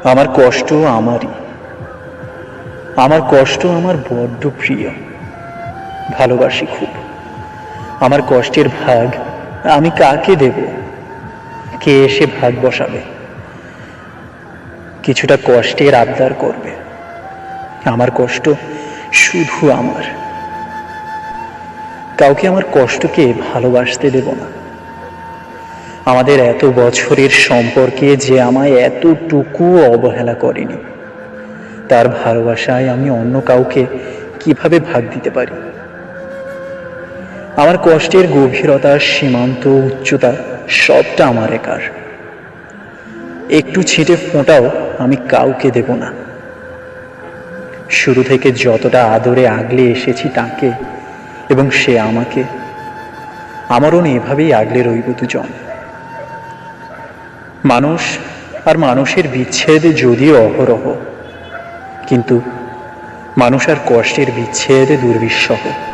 আমার কষ্ট আমারই, আমার কষ্ট আমার বড্ড প্রিয়। ভালোবাসি খুব। আমার কষ্টের ভাগ আমি কাকে দেব? কে এসে ভাগ বসাবে? কিছুটা কষ্টের আবদার করবে। আমার কষ্ট শুধু আমার। কাউকে আমার কষ্টকে ভালোবাসতে দেব না। আমাদের এত বছরের সম্পর্কে যে আমায় এতটুকু অবহেলা করেনি, তার ভালোবাসায় আমি অন্য কাউকে কিভাবে ভাগ দিতে পারি? আমার কষ্টের গভীরতা, সীমান্ত, উচ্চতা সবটা আমার একার। একটু ছিটে ফোঁটাও আমি কাউকে দেব না। শুরু থেকে যতটা আদরে আগলে এসেছি তাকে, এবং সে আমাকে, আমারও এভাবেই আগলে রইব দুজন। মানুষ আর মানুষের বিচ্ছেদ যদিও অহরহ, কিন্তু মানুষ আর কষ্টের বিচ্ছেদ দুর্বিষহ।